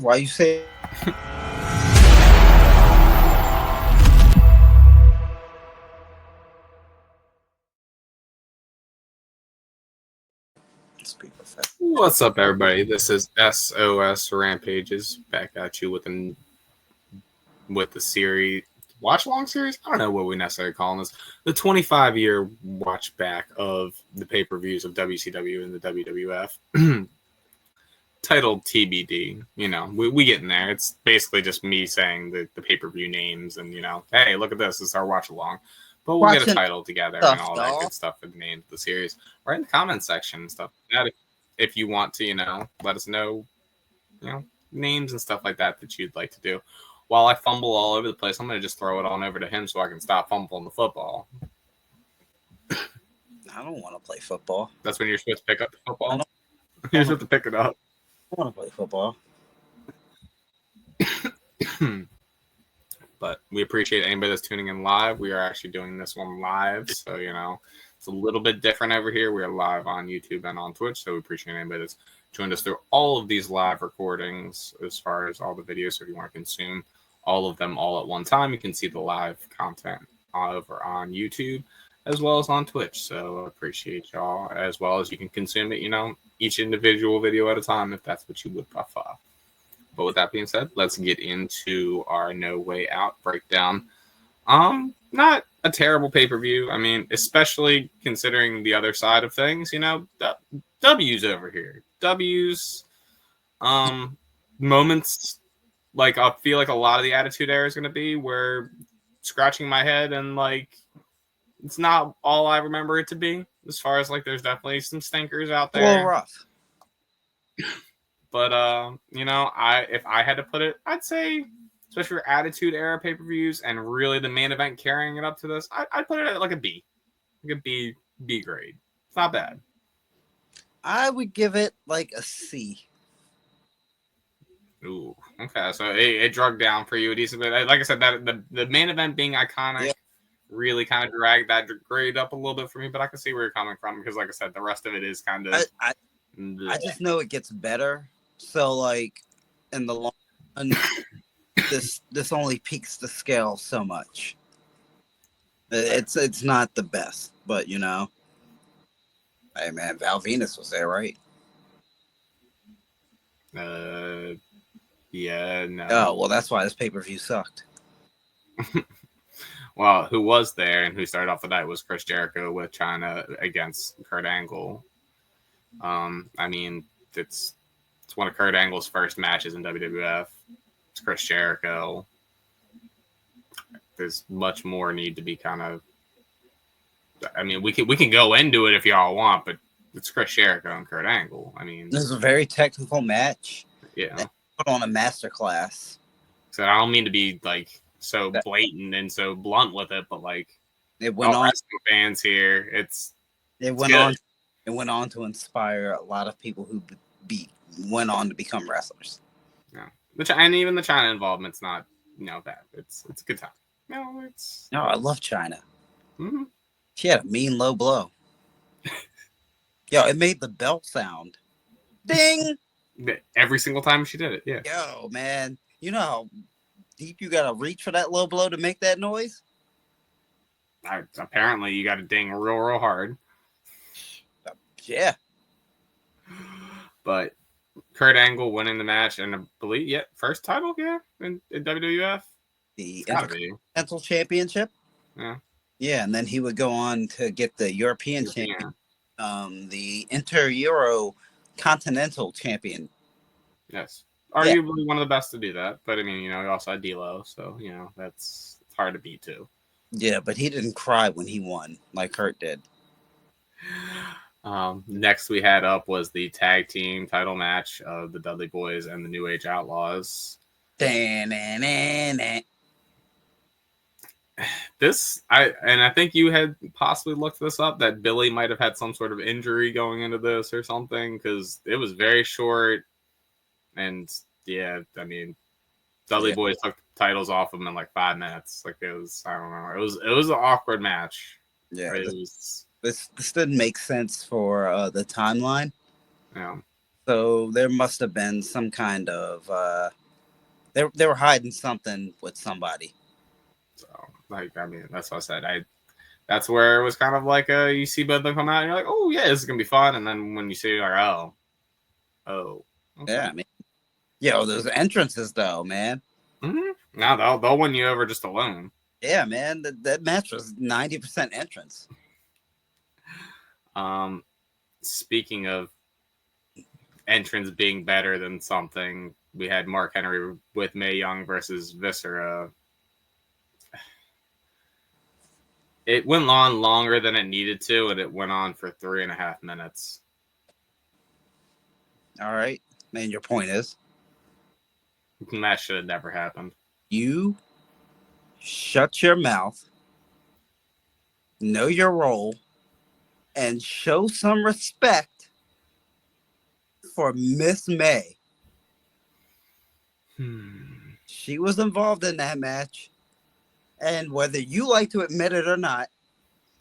Why you say? What's up, everybody? This is SOS Rampages back at you with the series, watch along series. I don't know what we necessarily call this. The 25-year watch back of the pay-per-views of WCW and the WWF, titled TBD. You know, we get in there. It's basically just me saying the pay-per-view names and hey, look at this. It's our watch along. But we'll get a title together and all that good stuff for the name of the series. Right in the comment section and stuff like that. If you want to, let us know, names and stuff like that you'd like to do. While I fumble all over the place, I'm going to just throw it on over to him so I can stop fumbling the football. I don't want to play football. That's when you're supposed to pick up the football? You're supposed to pick it up. I want to play football. But we appreciate anybody that's tuning in live. We are actually doing this one live, so, it's a little bit different over here. We are live on YouTube and on Twitch, so we appreciate anybody that's joined us through all of these live recordings as far as all the videos. So if you want to consume all of them all at one time, you can see the live content over on YouTube as well as on Twitch. So I appreciate y'all, as well as you can consume it, each individual video at a time if that's what you would prefer. But with that being said, let's get into our No Way Out breakdown. Not a terrible pay-per-view. I mean, especially considering the other side of things, W's over here. W's, moments, like, I feel like a lot of the Attitude Era is going to be where scratching my head and, it's not all I remember it to be. As far as, there's definitely some stinkers out there. A little rough. But, if I had to put it, I'd say, especially for Attitude Era pay-per-views and really the main event carrying it up to this, I'd put it at a B. Like a B grade. It's not bad. I would give it a C. Ooh, okay. So it drug down for you a decent bit. Like I said, that the main event being iconic really kind of dragged that grade up a little bit for me, but I can see where you're coming from because, like I said, the rest of it is kind of... I just know it gets better. So, in the long run, this only peaks the scale so much. It's not the best, but hey man, Val Venus was there, right? Yeah, no. Oh well, that's why this pay-per-view sucked. Well, who was there and who started off the night was Chris Jericho with China against Kurt Angle. I mean, it's one of Kurt Angle's first matches in WWF. It's Chris Jericho. There's much more need to be kind of... I mean, we can go into it if y'all want, but it's Chris Jericho and Kurt Angle. I mean, this is a very technical match. Yeah. They put on a masterclass. So I don't mean to be so blatant and so blunt with it, but it went on. Fans here, it went on to inspire a lot of people who went on to become wrestlers. Yeah, and even the China involvement's not bad. It's a good time. No, I love China. Mm-hmm. She had a mean low blow. Yo, it made the bell sound. Ding! Every single time she did it, yeah. Yo, man, you know how deep you gotta reach for that low blow to make that noise? Apparently, you got to ding real hard. Yeah. But Kurt Angle winning the match and I believe, first title, in WWF. The Intercontinental Championship. Yeah. Yeah, and then he would go on to get the European champion, the Inter-Euro Continental Champion. Yes. Arguably one of the best to do that. But, I mean, he also had D'Lo, so, it's hard to beat, too. Yeah, but he didn't cry when he won like Kurt did. Next we had up was the tag team title match of the Dudley Boys and the New Age Outlaws. I think you had possibly looked this up, that Billy might have had some sort of injury going into this or something, because it was very short. And yeah, I mean, Dudley Boys took the titles off of them in 5 minutes. It was, I don't know, it was an awkward match. Yeah, this didn't make sense for the timeline. Yeah. So there must have been some kind of they were hiding something with somebody. So, like, I mean, that's what I said. That's where it was kind of like you see both of them come out, and you're like, oh yeah, this is gonna be fun. And then when you see, you're like, oh, okay. Yeah, I mean, those entrances though, man. Mm-hmm. Now they'll win you over just alone. Yeah, man, that match was 90% entrance. Speaking of entrance being better than something, we had Mark Henry with Mae Young versus Viscera. It went on longer than it needed to, and it went on for 3.5 minutes. All right, man. Your point is, The match should have never happened. you shut your mouth, know your role, and show some respect for Miss May. She was involved in that match, and whether you like to admit it or not,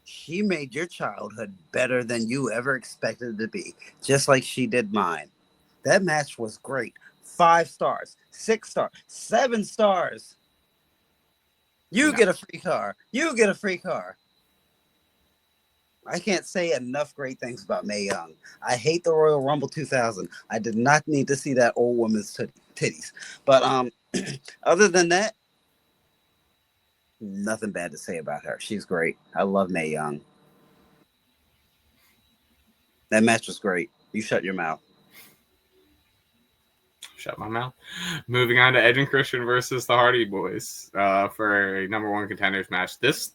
she made your childhood better than you ever expected it to be, just like she did mine. That match was great. 5 stars, 6 stars, 7 stars. You get a free car. You get a free car. I can't say enough great things about Mae Young. I hate the Royal Rumble 2000. I did not need to see that old woman's titties. But other than that, nothing bad to say about her. She's great. I love Mae Young. That match was great. You shut your mouth. Shut my mouth. Moving on to Edge and Christian versus the Hardy Boys for a number 1 contenders match. This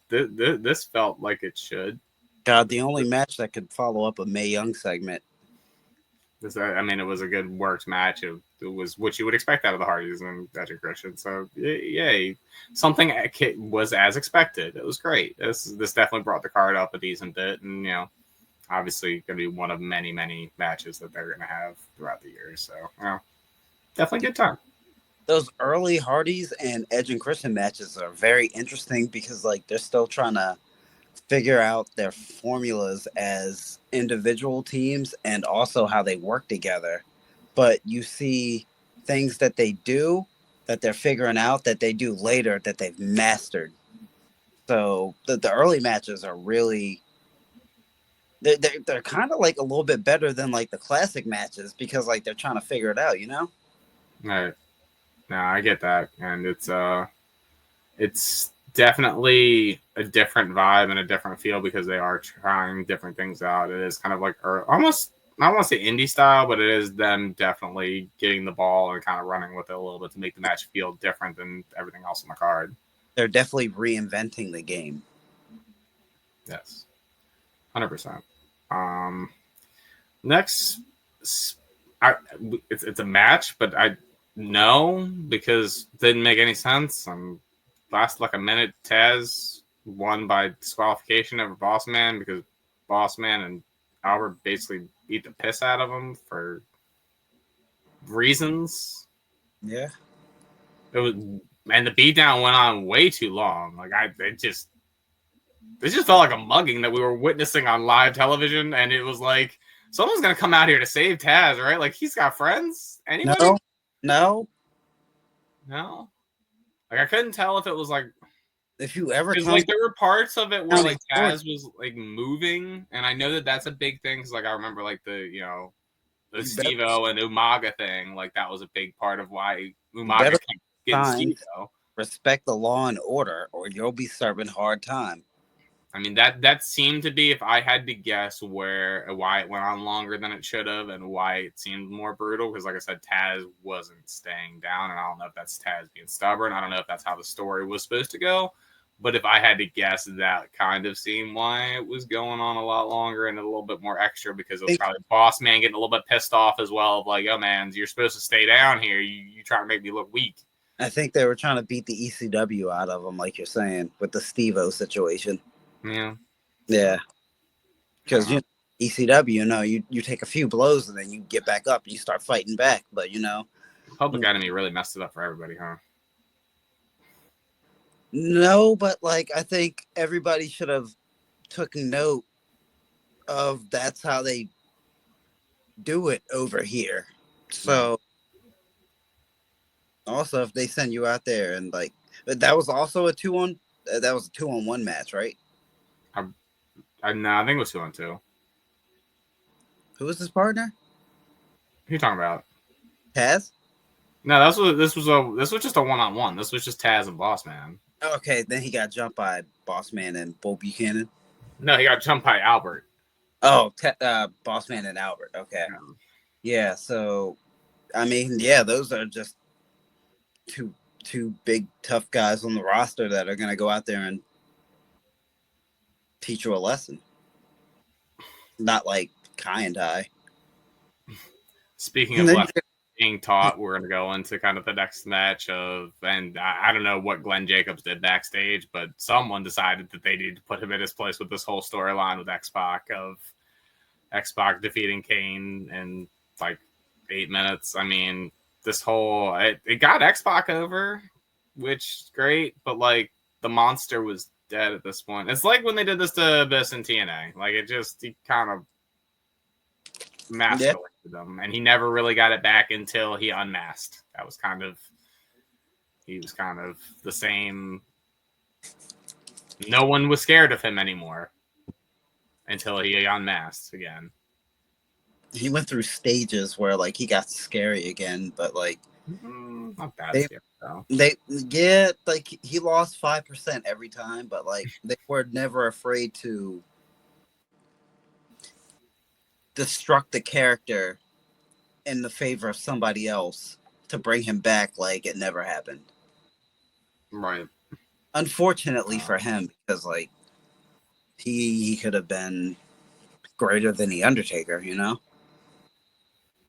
felt like it should. God, the only match that could follow up a Mae Young segment. I mean, it was a good worked match. It was what you would expect out of the Hardys and Edge and Christian. So, yay. Something was as expected. It was great. This definitely brought the card up a decent bit. And, obviously going to be one of many, many matches that they're going to have throughout the year. So, definitely good time. Those early Hardys and Edge and Christian matches are very interesting because, they're still trying to figure out their formulas as individual teams and also how they work together. But you see things that they do that they're figuring out that they do later that they've mastered. So the early matches are really they're kind of like a little bit better than like the classic matches because they're trying to figure it out, Right. No, I get that, and it's definitely a different vibe and a different feel because they are trying different things out. It is kind of like almost, I don't want to say indie style, but it is them definitely getting the ball and kind of running with it a little bit to make the match feel different than everything else on the card. They're definitely reinventing the game. Yes, 100%. Next, it's a match, but I no because it didn't make any sense. Last like a minute, Taz won by disqualification over Boss Man because Boss Man and Albert basically beat the piss out of him for reasons. Yeah. It was, and the beatdown went on way too long. It just felt like a mugging that we were witnessing on live television, and it was like someone's gonna come out here to save Taz, right? Like he's got friends. Anybody? No. I couldn't tell if it was if you ever there were parts of it where Taz was moving, and I know that that's a big thing because I remember the Steve-O and Umaga thing, that was a big part of why Umaga kept getting Steve-O. Respect the law and order, or you'll be serving hard time. I mean that seemed to be, if I had to guess, why it went on longer than it should have and why it seemed more brutal. Because like I said, Taz wasn't staying down, and I don't know if that's Taz being stubborn. I don't know if that's how the story was supposed to go. But if I had to guess, that kind of seemed why it was going on a lot longer and a little bit more extra, because it was probably Boss Man getting a little bit pissed off as well. Of oh man, you're supposed to stay down here. You trying to make me look weak. I think they were trying to beat the ECW out of him, like you're saying, with the Steve-O situation. Yeah. Because ECW, you take a few blows and then you get back up and you start fighting back. But Public Enemy really messed it up for everybody, huh? No, but I think everybody should have took note of that's how they do it over here. So also, if they send you out there and like that was also a 2-on that was a 2-on-1 match, right? No, I think it was 2-on-2. Who was his partner? Who you talking about? Taz. No, this was just a 1-on-1. This was just Taz and Boss Man. Okay, then he got jumped by Boss Man and Bull Buchanan. No, he got jumped by Albert. Oh, Boss Man and Albert. Okay, yeah. So, I mean, yeah, those are just two big tough guys on the roster that are gonna go out there and teach you a lesson. Not like Kai and I. Speaking of lessons being taught, we're going to go into kind of the next match and I don't know what Glenn Jacobs did backstage, but someone decided that they needed to put him in his place with this whole storyline with X-Pac of X-Pac defeating Kane in like 8 minutes. I mean, this whole it got X-Pac over, which is great, but like the monster was dead at this point. It's like when they did this to Abyss and TNA. Like he kind of masked them, and he never really got it back until he unmasked. He was kind of the same. No one was scared of him anymore until he unmasked again. He went through stages where like he got scary again, but like not that scary though. Like he lost 5% every time, but like they were never afraid to destruct the character in the favor of somebody else to bring him back like it never happened. Right. Unfortunately for him, because like he could have been greater than the Undertaker, you know?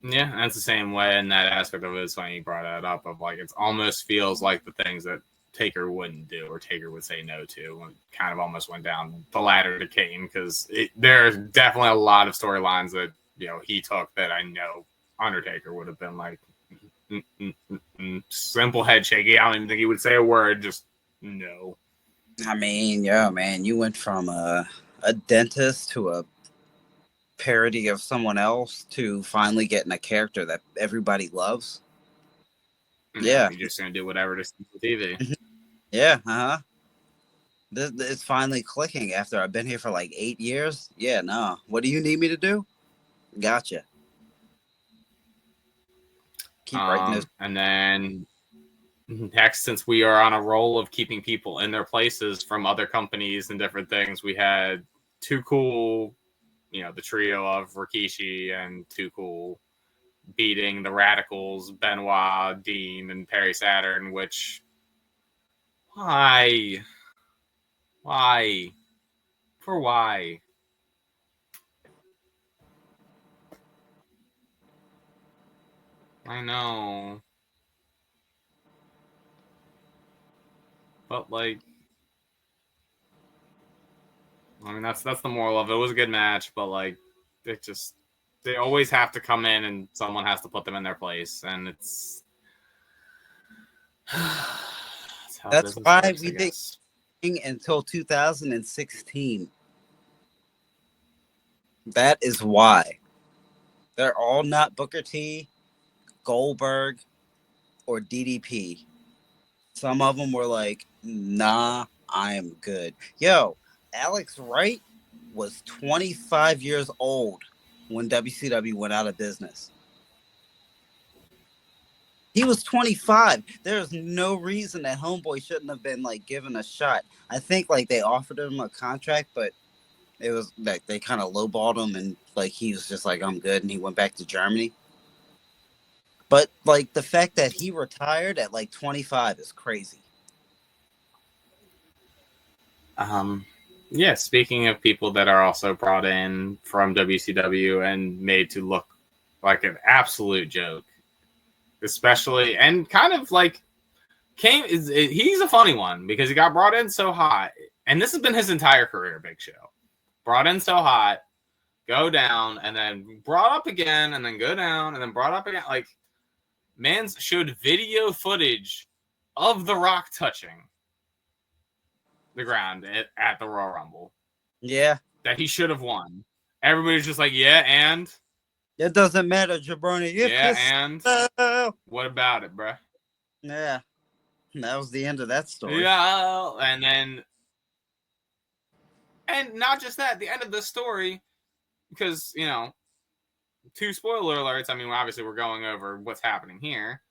Yeah, and it's the same way in that aspect of it. It's funny you brought that up of like it almost feels like the things that Taker wouldn't do or Taker would say no to, and kind of almost went down the ladder to Kane, because there's definitely a lot of storylines that he took that I know Undertaker would have been like simple head shaking. I don't even think he would say a word, just no. I mean, yeah, man, you went from a dentist to a parody of someone else to finally getting a character that everybody loves. Yeah, you're just gonna do whatever to see TV. Yeah, it's finally clicking after I've been here for like 8 years. Yeah, no. What do you need me to do? Gotcha. Keep writing this. And then next, since we are on a roll of keeping people in their places from other companies and different things, we had Too Cool, the trio of Rikishi and Too Cool beating the Radicals, Benoit, Dean, and Perry Saturn, which why? For why? I know. But like, I mean, that's the moral of it. It was a good match, but like, they always have to come in and someone has to put them in their place, and it's that's why we did until 2016. That is why. They're all not Booker T, Goldberg, or DDP. Some of them were like, nah, I am good. Yo, Alex Wright was 25 years old when WCW went out of business. He was 25. There's no reason that Homeboy shouldn't have been like given a shot. I think like they offered him a contract, but it was like they kind of lowballed him, and like he was just like, I'm good, and he went back to Germany. But like the fact that he retired at like 25 is crazy. Yeah, speaking of people that are also brought in from WCW and made to look like an absolute joke, especially, and kind of like he's a funny one because he got brought in so hot, and this has been his entire career, Big Show. Brought in so hot, go down, and then brought up again, and then go down, and then brought up again. Like, man's showed video footage of The Rock touching the ground at the Royal Rumble. Yeah. That he should have won. Everybody's just like, yeah, and It doesn't matter, Jabroni. If Yeah, you and smell. what about it, bruh? Yeah, that was the end of that story. Yeah, and not just that, the end of the story, because, you know, two spoiler alerts. I mean, obviously we're going over what's happening here.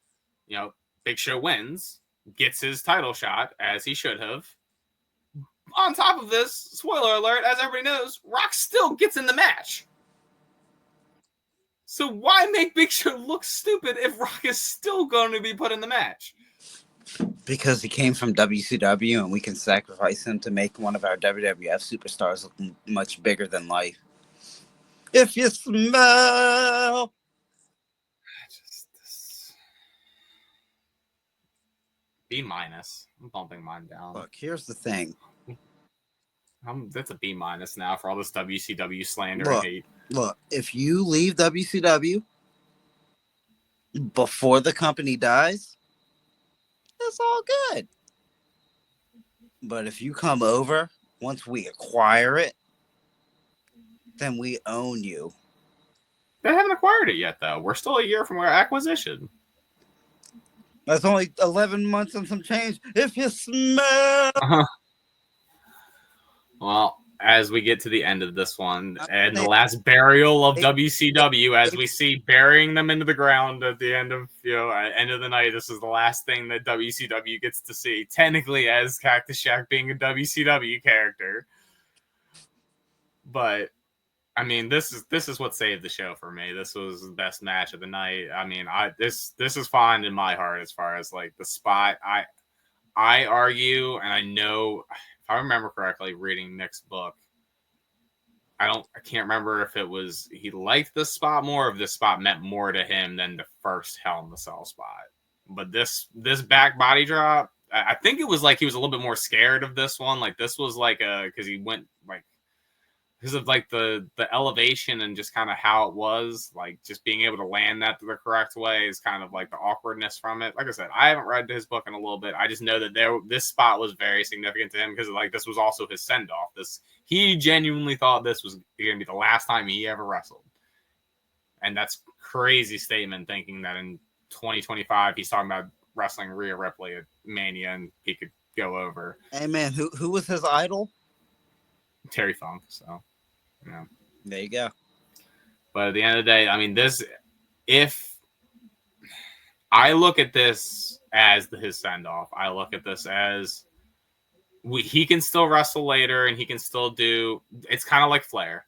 You know, Big Show wins, gets his title shot, as he should have. On top of this, spoiler alert, as everybody knows, Rock still gets in the match. So why make Big Show look stupid if Rock is still going to be put in the match? Because he came from WCW and we can sacrifice him to make one of our WWF superstars look much bigger than life. If you smell. B-. I'm bumping mine down. Look, here's the thing. That's a B- now for all this WCW slander and hate. Look, if you leave WCW before the company dies, it's all good. But if you come over once we acquire it, then we own you. They haven't acquired it yet, though. We're still a year from our acquisition. That's only 11 months and some change. If you smell. Well, as we get to the end of this one, and the last burial of WCW, as we see burying them into the ground at the end of, end of the night, this is the last thing that WCW gets to see. Technically, as Cactus Jack being a WCW character. But I mean, this is what saved the show for me. This was the best match of the night. I mean, this is fine in my heart as far as like the spot. I argue, and I know, if I remember correctly, reading Nick's book, I can't remember if it was he liked this spot more, or if this spot meant more to him than the first Hell in the Cell spot. But this back body drop, I think it was like he was a little bit more scared of this one. Like this was like because he went like. Because of like the elevation and just kind of how it was, like just being able to land that the correct way is kind of like the awkwardness from it. Like I said, I haven't read his book in a little bit. I just know that this spot was very significant to him because like this was also his send off. He genuinely thought this was going to be the last time he ever wrestled, and that's crazy statement thinking that in 2025 he's talking about wrestling Rhea Ripley at Mania and he could go over. Hey man, who was his idol? Terry Funk. So. Yeah. There you go. But at the end of the day, I mean, if I look at this as his send off, I look at this as he can still wrestle later and he can still do. It's kind of like Flair.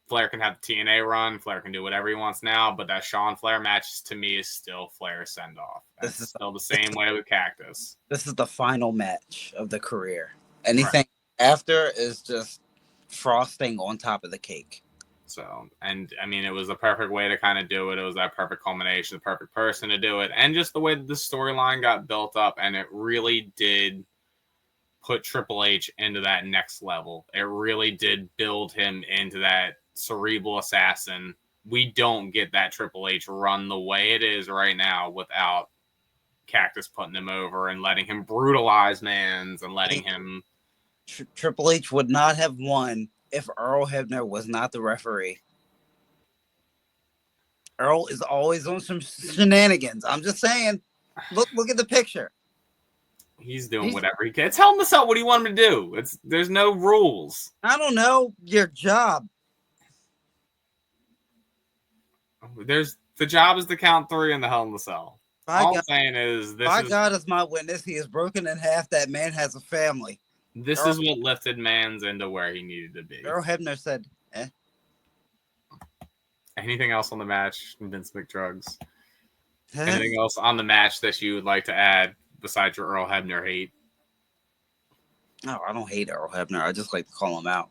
Flair can have the TNA run. Flair can do whatever he wants now. But that Shawn Flair match to me is still Flair's send off. This is still the same way with Cactus. This is the final match of the career. Anything after is just frosting on top of the cake. So, and I mean, it was the perfect way to kind of do it. It was that perfect culmination, the perfect person to do it. And just the way that the storyline got built up, and it really did put Triple H into that next level. It really did build him into that cerebral assassin. We don't get that Triple H run the way it is right now without Cactus putting him over and letting him brutalize mans and letting him... Triple H would not have won if Earl Hebner was not the referee. Earl is always on some shenanigans. I'm just saying. Look at the picture. He's doing whatever he can. Tell him to sell. What do you want him to do? There's no rules. I don't know. Your job. The job is to count 3 in the Hell in the Cell. All I'm saying is God is my witness. He is broken in half. That man has a family. This is what lifted Mans into where he needed to be. Earl Hebner said, Anything else on the match, Vince McDrugs? Anything else on the match that you would like to add besides your Earl Hebner hate? No, I don't hate Earl Hebner. I just like to call him out.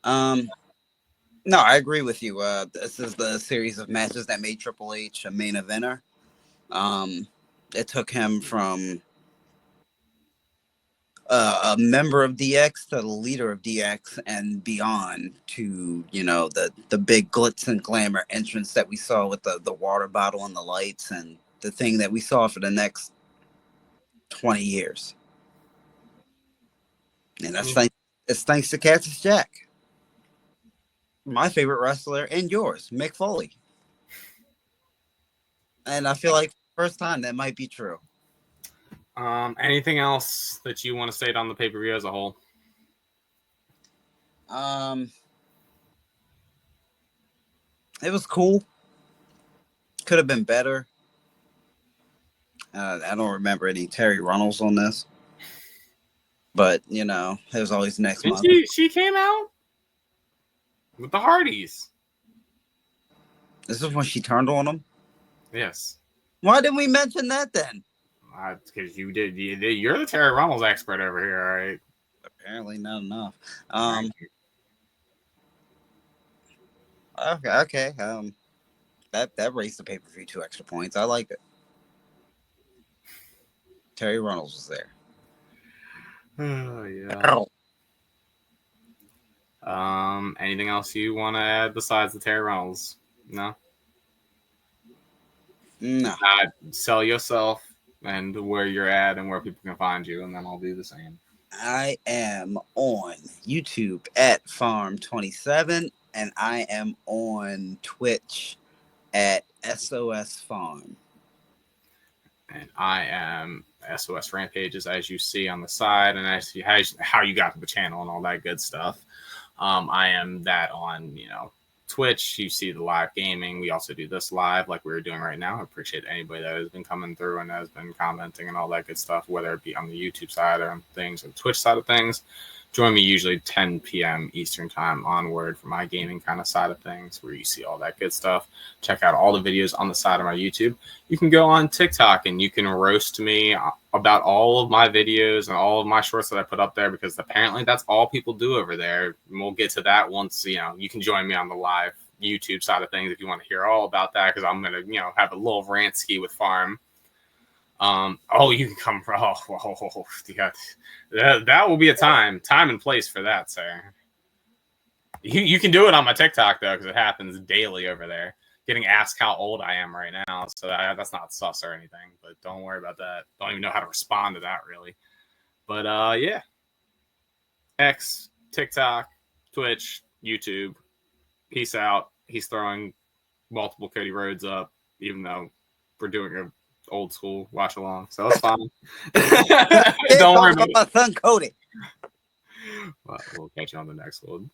No, I agree with you. This is the series of matches that made Triple H a main eventer. It took him from a member of DX to the leader of DX and beyond to, the big glitz and glamour entrance that we saw with the water bottle and the lights and the thing that we saw for the next 20 years. And it's thanks to Cactus Jack. My favorite wrestler and yours, Mick Foley. And I feel like first time that might be true. Anything else that you want to state on the pay-per-view as a whole? It was cool. Could have been better. I don't remember any Terry Runnels on this, but you know, it was always next month. She came out with the Hardys. This is when she turned on them. Yes. Why didn't we mention that then? Because you did. You're the Terry Runnels expert over here, all right? Apparently not enough. Okay. That raised the pay-per-view 2 extra points. I liked it. Terry Runnels was there. Oh yeah. Anything else you want to add besides the Terry Runnels? No. No. Sell yourself and where you're at and where people can find you, and then I'll do the same. I am on YouTube at Farm27, and I am on Twitch at SOS Farm. And I am SOS Rampages, as you see on the side, and as you, how you got to the channel and all that good stuff. I am that on, Twitch. You see the live gaming. We also do this live like we were doing right now. I appreciate anybody that has been coming through and has been commenting and all that good stuff, whether it be on the YouTube side or on things or the Twitch side of things. Join me usually 10 p.m. Eastern time onward for my gaming kind of side of things, where you see all that good stuff. Check out all the videos on the side of my YouTube. You can go on TikTok and you can roast me about all of my videos and all of my shorts that I put up there, because apparently that's all people do over there. And we'll get to that once, you can join me on the live YouTube side of things if you want to hear all about that, because I'm going to, have a little rant ski with Farm. You can come. That will be a time and place for that, sir. You can do it on my TikTok though, because it happens daily over there. Getting asked how old I am right now, so that's not sus or anything. But don't worry about that. Don't even know how to respond to that really. But yeah. X, TikTok, Twitch, YouTube. Peace out. He's throwing multiple Cody Rhodes up, even though we're doing a old school watch along, so it's fine. Don't worry about my son Cody. Well, we'll catch you on the next one.